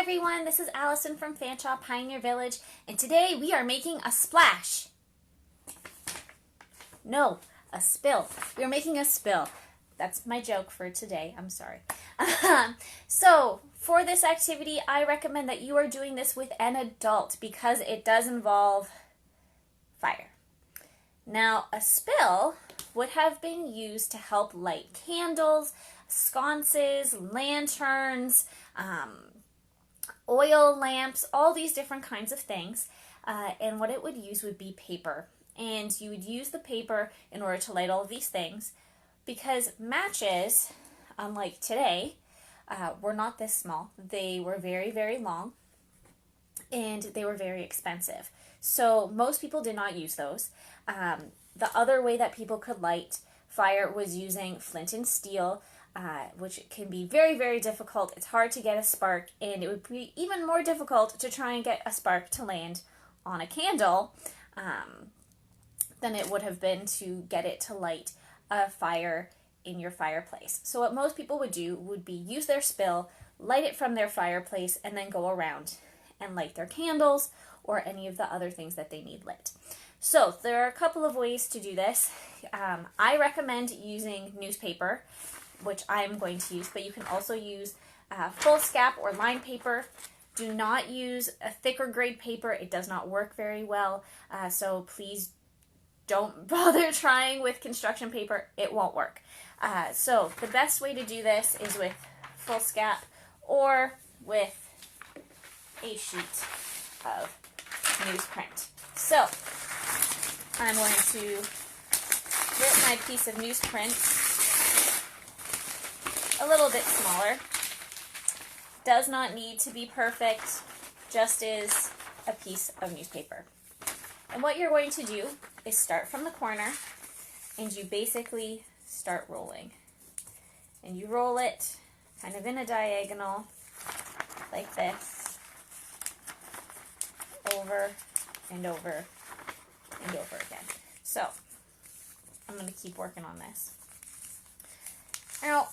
everyone, this is Allison from Fanshawe, Pioneer Village, and today we are making a splash. No, a spill. We are making a spill. That's my joke for today. I'm sorry. So, for this activity, I recommend that you are doing this with an adult because it does involve fire. Now, a spill would have been used to help light candles, sconces, lanterns, oil lamps, all these different kinds of things. And what it would use would be paper. And you would use the paper in order to light all of these things because matches, unlike today, were not this small. They were very, very long and they were very expensive. So most people did not use those. The other way that people could light fire was using flint and steel, which can be very, very difficult. It's hard to get a spark, and it would be even more difficult to try and get a spark to land on a candle than it would have been to get it to light a fire in your fireplace. So what most people would do would be use their spill, light it from their fireplace, and then go around and light their candles or any of the other things that they need lit. So there are a couple of ways to do this. I recommend using newspaper, which I'm going to use, but you can also use foolscap or line paper. Do not use a thicker grade paper. It does not work very well, so please don't bother trying with construction paper. It won't work. So the best way to do this is with foolscap or with a sheet of newsprint. So I'm going to rip my piece of newsprint a little bit smaller. Does not need to be perfect, just is a piece of newspaper. And what you're going to do is start from the corner and you basically start rolling. And you roll it kind of in a diagonal like this, over and over and over again. So, I'm going to keep working on this. Now,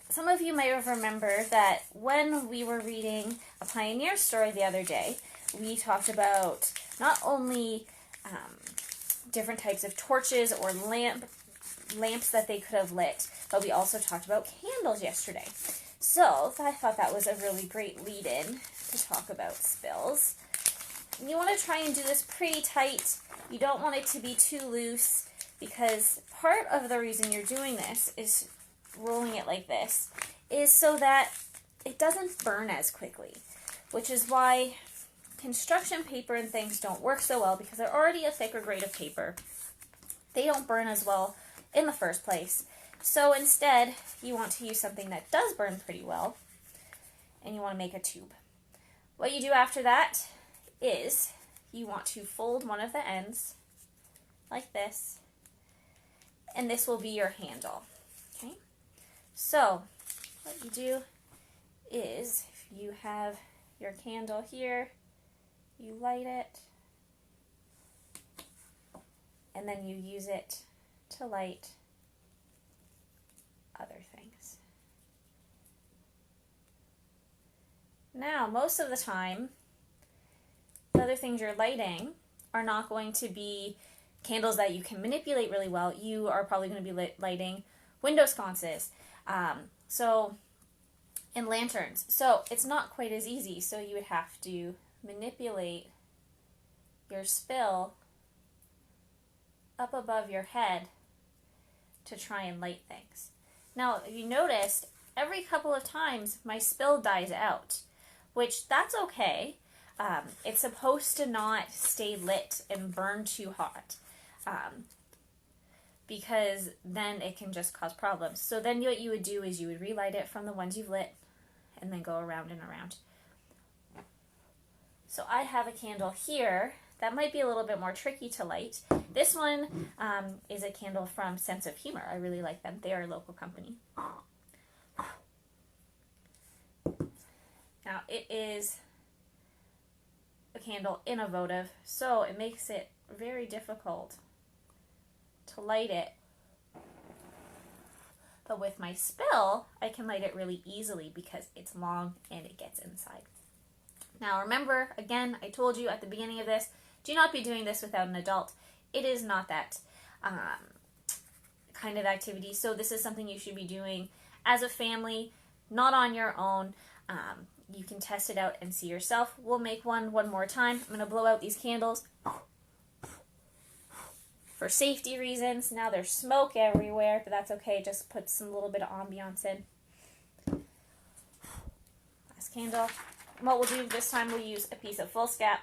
some of you may have remembered that when we were reading a Pioneer story the other day, we talked about not only different types of torches or lamps that they could have lit, but we also talked about candles yesterday. So, I thought that was a really great lead-in to talk about spills. You want to try and do this pretty tight. You don't want it to be too loose because part of the reason you're doing this is rolling it like this is so that it doesn't burn as quickly, which is why construction paper and things don't work so well because they're already a thicker grade of paper. They don't burn as well in the first place. So instead, you want to use something that does burn pretty well, and you want to make a tube. What you do after that is you want to fold one of the ends like this, and this will be your handle. Okay? So, what you do is, if you have your candle here, you light it, and then you use it to light other things. Now, most of the time, the other things you're lighting are not going to be candles that you can manipulate really well. You are probably going to be lighting window sconces, and lanterns. So it's not quite as easy. So you would have to manipulate your spill up above your head to try and light things. Now, if you noticed, every couple of times my spill dies out, which that's okay. It's supposed to not stay lit and burn too hot because then it can just cause problems. So then what you would do is you would relight it from the ones you've lit and then go around and around. So I have a candle here that might be a little bit more tricky to light. This one is a candle from Sense of Humor. I really like them. They are a local company. Now it is a candle in a votive, so it makes it very difficult to light it But with my spill, I can light it really easily because it's long and it gets inside. Now remember, again, I told you at the beginning of this, do not be doing this without an adult. It is not that kind of activity. So this is something you should be doing as a family, not on your own. You can test it out and see yourself. We'll make one more time. I'm going to blow out these candles for safety reasons. Now there's smoke everywhere, but that's okay. Just put some little bit of ambiance in. Last candle. What we'll do this time, we'll use a piece of foolscap.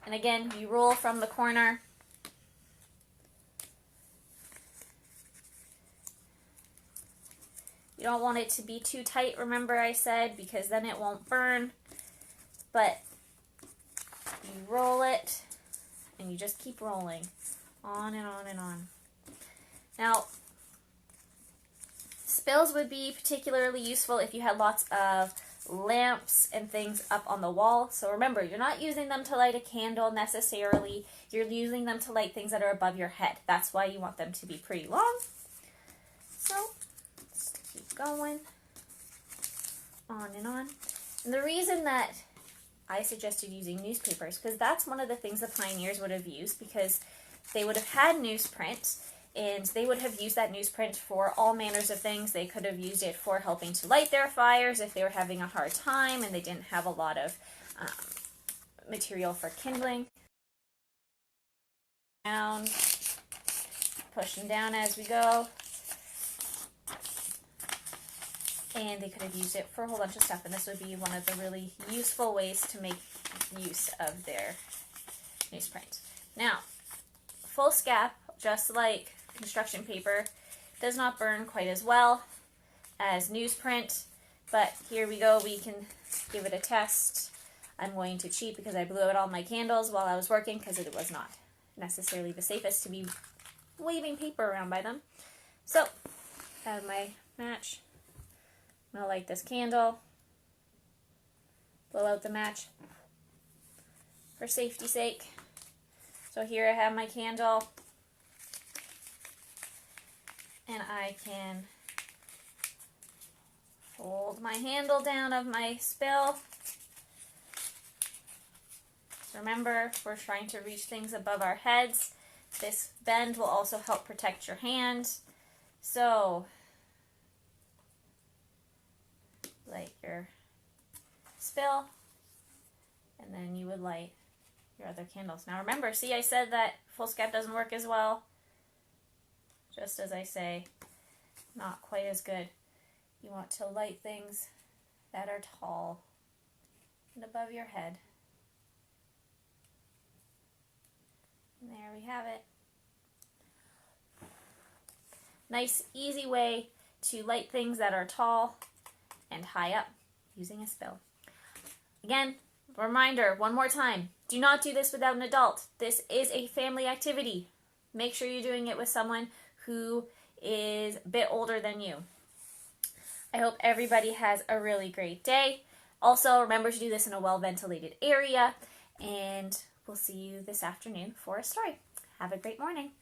And again, you roll from the corner. You don't want it to be too tight, remember I said, because then it won't burn. But you roll it, and you just keep rolling on and on and on. Now, spills would be particularly useful if you had lots of lamps and things up on the wall. So remember, you're not using them to light a candle necessarily. You're using them to light things that are above your head. That's why you want them to be pretty long. So let's keep going on and on. And the reason that I suggested using newspapers, because that's one of the things the pioneers would have used, because they would have had newsprint, and they would have used that newsprint for all manners of things. They could have used it for helping to light their fires if they were having a hard time and they didn't have a lot of material for kindling. Down, pushing down as we go. And they could have used it for a whole bunch of stuff, and this would be one of the really useful ways to make use of their newsprint. Now, foolscap, just like construction paper, does not burn quite as well as newsprint, but here we go. We can give it a test. I'm going to cheat because I blew out all my candles while I was working because it was not necessarily the safest to be waving paper around by them. So, I have my match. I'm going to light this candle, blow out the match for safety's sake. So here I have my candle, and I can hold my handle down of my spill. Remember, we're trying to reach things above our heads. This bend will also help protect your hand. So, light your spill, and then you would light your other candles. Now remember, see, I said that foolscap doesn't work as well. Just as I say, not quite as good. You want to light things that are tall and above your head. And there we have it. Nice, easy way to light things that are tall and high up using a spill. Again, reminder, one more time, do not do this without an adult. This is a family activity. Make sure you're doing it with someone who is a bit older than you. I hope everybody has a really great day. Also, remember to do this in a well-ventilated area, and we'll see you this afternoon for a story. Have a great morning.